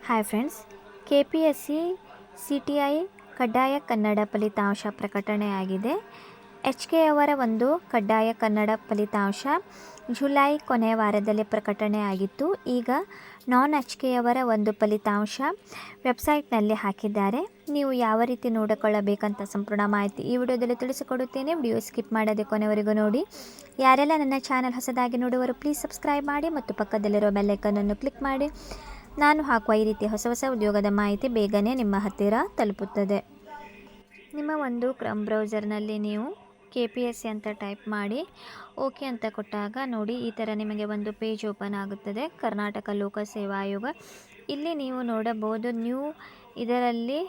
Hi friends, KPSC CTI ಕಡ್ಡಾಯ ಕನ್ನಡ ಫಲಿತಾಂಶ ಪ್ರಕಟಣೆಯಾಗಿದೆ. HK ಅವರ ಒಂದು ಕಡ್ಡಾಯ ಕನ್ನಡ ಫಲಿತಾಂಶ ಜುಲೈ ಕೊನೆಯ ವಾರದಲ್ಲಿ ಪ್ರಕಟಣೆಯಾಗಿತ್ತು. ಈಗ ನಾನ್ HK ಅವರ ಒಂದು ಫಲಿತಾಂಶ ವೆಬ್ಸೈಟ್ನಲ್ಲಿ ಹಾಕಿದ್ದಾರೆ. ನೀವು ಯಾವ ರೀತಿ ನೋಡಿಕೊಳ್ಳಬೇಕಂತ ಸಂಪೂರ್ಣ ಮಾಹಿತಿ ಈ ವಿಡಿಯೋದಲ್ಲಿ ತಿಳಿಸಿಕೊಡುತ್ತೇನೆ. ವಿಡಿಯೋ ಸ್ಕಿಪ್ ಮಾಡದೆ ಕೊನೆವರೆಗೂ ನೋಡಿ. ಯಾರೆಲ್ಲ ನನ್ನ ಚಾನಲ್ ಹೊಸದಾಗಿ ನೋಡುವರು ಪ್ಲೀಸ್ ಸಬ್ಸ್ಕ್ರೈಬ್ ಮಾಡಿ ಮತ್ತು ಪಕ್ಕದಲ್ಲಿರೋ ಬೆಲ್ ಐಕಾನ್ ಕ್ಲಿಕ್ ಮಾಡಿ. ನಾನು ಹಾಕುವ ಈ ರೀತಿ ಹೊಸ ಹೊಸ ಉದ್ಯೋಗದ ಮಾಹಿತಿ ಬೇಗನೆ ನಿಮ್ಮ ಹತ್ತಿರ ತಲುಪುತ್ತದೆ. ನಿಮ್ಮ ಒಂದು ಕ್ರಮ್ ಬ್ರೌಸರ್ನಲ್ಲಿ ನೀವು KPSC ಅಂತ ಟೈಪ್ ಮಾಡಿ ಓಕೆ ಅಂತ ಕೊಟ್ಟಾಗ ನೋಡಿ ಈ ಥರ ನಿಮಗೆ ಒಂದು ಪೇಜ್ ಓಪನ್ ಆಗುತ್ತದೆ. ಕರ್ನಾಟಕ ಲೋಕಸೇವಾ ಆಯೋಗ, ಇಲ್ಲಿ ನೀವು ನೋಡಬಹುದು ನ್ಯೂ, ಇದರಲ್ಲಿ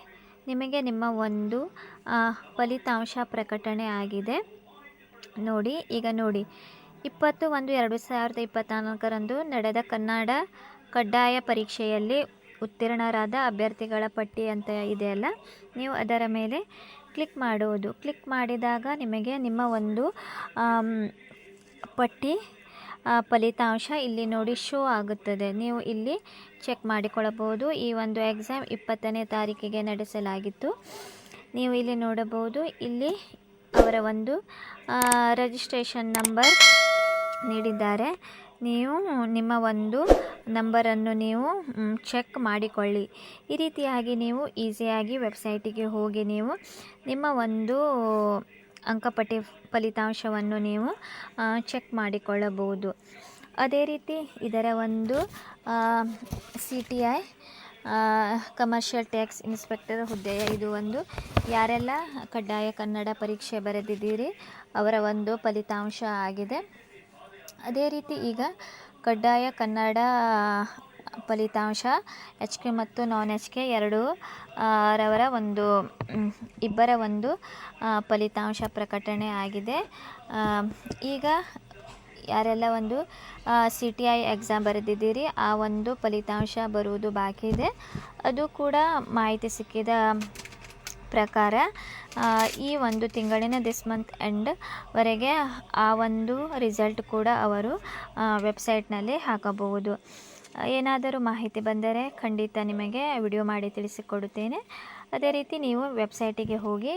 ನಿಮಗೆ ನಿಮ್ಮ ಒಂದು ಫಲಿತಾಂಶ ಪ್ರಕಟಣೆ ಆಗಿದೆ. ನೋಡಿ, ಈಗ ನೋಡಿ 20/1/2024 ನಡೆದ ಕನ್ನಡ ಕಡ್ಡಾಯ ಪರೀಕ್ಷೆಯಲ್ಲಿ ಉತ್ತೀರ್ಣರಾದ ಅಭ್ಯರ್ಥಿಗಳ ಪಟ್ಟಿ ಅಂತ ಇದೆಯಲ್ಲ, ನೀವು ಅದರ ಮೇಲೆ ಕ್ಲಿಕ್ ಮಾಡುವುದು. ಕ್ಲಿಕ್ ಮಾಡಿದಾಗ ನಿಮಗೆ ನಿಮ್ಮ ಒಂದು ಪಟ್ಟಿ ಫಲಿತಾಂಶ ಇಲ್ಲಿ ನೋಡಿ ಶೋ ಆಗುತ್ತದೆ. ನೀವು ಇಲ್ಲಿ ಚೆಕ್ ಮಾಡಿಕೊಳ್ಳಬಹುದು. ಈ ಒಂದು ಎಕ್ಸಾಮ್ 20ನೇ ತಾರೀಕಿಗೆ ನಡೆಸಲಾಗಿತ್ತು. ನೀವು ಇಲ್ಲಿ ನೋಡಬಹುದು, ಇಲ್ಲಿ ಅವರ ಒಂದು ರಿಜಿಸ್ಟ್ರೇಷನ್ ನಂಬರ್ ನೀಡಿದ್ದಾರೆ. ನೀವು ನಿಮ್ಮ ಒಂದು ನಂಬರನ್ನು ನೀವು ಚೆಕ್ ಮಾಡಿಕೊಳ್ಳಿ. ಈ ರೀತಿಯಾಗಿ ನೀವು ಈಸಿಯಾಗಿ ವೆಬ್ಸೈಟಿಗೆ ಹೋಗಿ ನೀವು ನಿಮ್ಮ ಒಂದು ಅಂಕಪಟ್ಟಿ ಫಲಿತಾಂಶವನ್ನು ನೀವು ಚೆಕ್ ಮಾಡಿಕೊಳ್ಳಬಹುದು. ಅದೇ ರೀತಿ ಇದರ ಒಂದು CTI ಕಮರ್ಷಿಯಲ್ ಟ್ಯಾಕ್ಸ್ ಇನ್ಸ್ಪೆಕ್ಟರ್ ಹುದ್ದೆಯ ಇದು ಒಂದು ಯಾರೆಲ್ಲ ಕಡ್ಡಾಯ ಕನ್ನಡ ಪರೀಕ್ಷೆ ಬರೆದಿದ್ದೀರಿ ಅವರ ಒಂದು ಫಲಿತಾಂಶ ಆಗಿದೆ. ಅದೇ ರೀತಿ ಈಗ ಕಡ್ಡಾಯ ಕನ್ನಡ ಫಲಿತಾಂಶ HK ಮತ್ತು ನಾನ್ HK ಎರಡೂ ರವರ ಒಂದು ಇಬ್ಬರ ಒಂದು ಫಲಿತಾಂಶ ಪ್ರಕಟಣೆ ಆಗಿದೆ. ಈಗ ಯಾರೆಲ್ಲ ಒಂದು CTI ಎಕ್ಸಾಮ್ ಬರೆದಿದ್ದೀರಿ ಆ ಒಂದು ಫಲಿತಾಂಶ ಬರುವುದು ಬಾಕಿ ಇದೆ. ಅದು ಕೂಡ ಮಾಹಿತಿ ಸಿಕ್ಕಿದ ಪ್ರಕಾರ ಈ ಒಂದು ತಿಂಗಳಿನ ದಿಸ್ ಮಂತ್ ಎಂಡ್ ವರೆಗೆ ಆ ಒಂದು ರಿಸಲ್ಟ್ ಕೂಡ ಅವರು ವೆಬ್ಸೈಟ್ನಲ್ಲಿ ಹಾಕಬಹುದು. ಏನಾದರೂ ಮಾಹಿತಿ ಬಂದರೆ ಖಂಡಿತ ನಿಮಗೆ ವಿಡಿಯೋ ಮಾಡಿ ತಿಳಿಸಿಕೊಡುತ್ತೇನೆ. ಅದೇ ರೀತಿ ನೀವು ವೆಬ್ಸೈಟಿಗೆ ಹೋಗಿ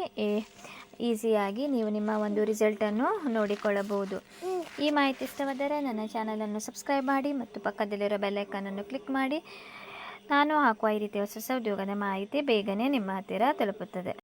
ಈಸಿಯಾಗಿ ನೀವು ನಿಮ್ಮ ಒಂದು ರಿಸಲ್ಟನ್ನು ನೋಡಿಕೊಳ್ಳಬಹುದು. ಈ ಮಾಹಿತಿ ಇಷ್ಟವಾದರೆ ನನ್ನ ಚಾನಲನ್ನು ಸಬ್ಸ್ಕ್ರೈಬ್ ಮಾಡಿ ಮತ್ತು ಪಕ್ಕದಲ್ಲಿರೋ ಬೆಲ್ ಐಕಾನನ್ನು ಕ್ಲಿಕ್ ಮಾಡಿ. ನಾನು ಹಾಕುವ ಈ ರೀತಿಯ ಹೊಸ ಉದ್ಯೋಗದ ಮಾಹಿತಿ ಬೇಗನೆ ನಿಮ್ಮ ಹತ್ತಿರ ತಲುಪುತ್ತದೆ.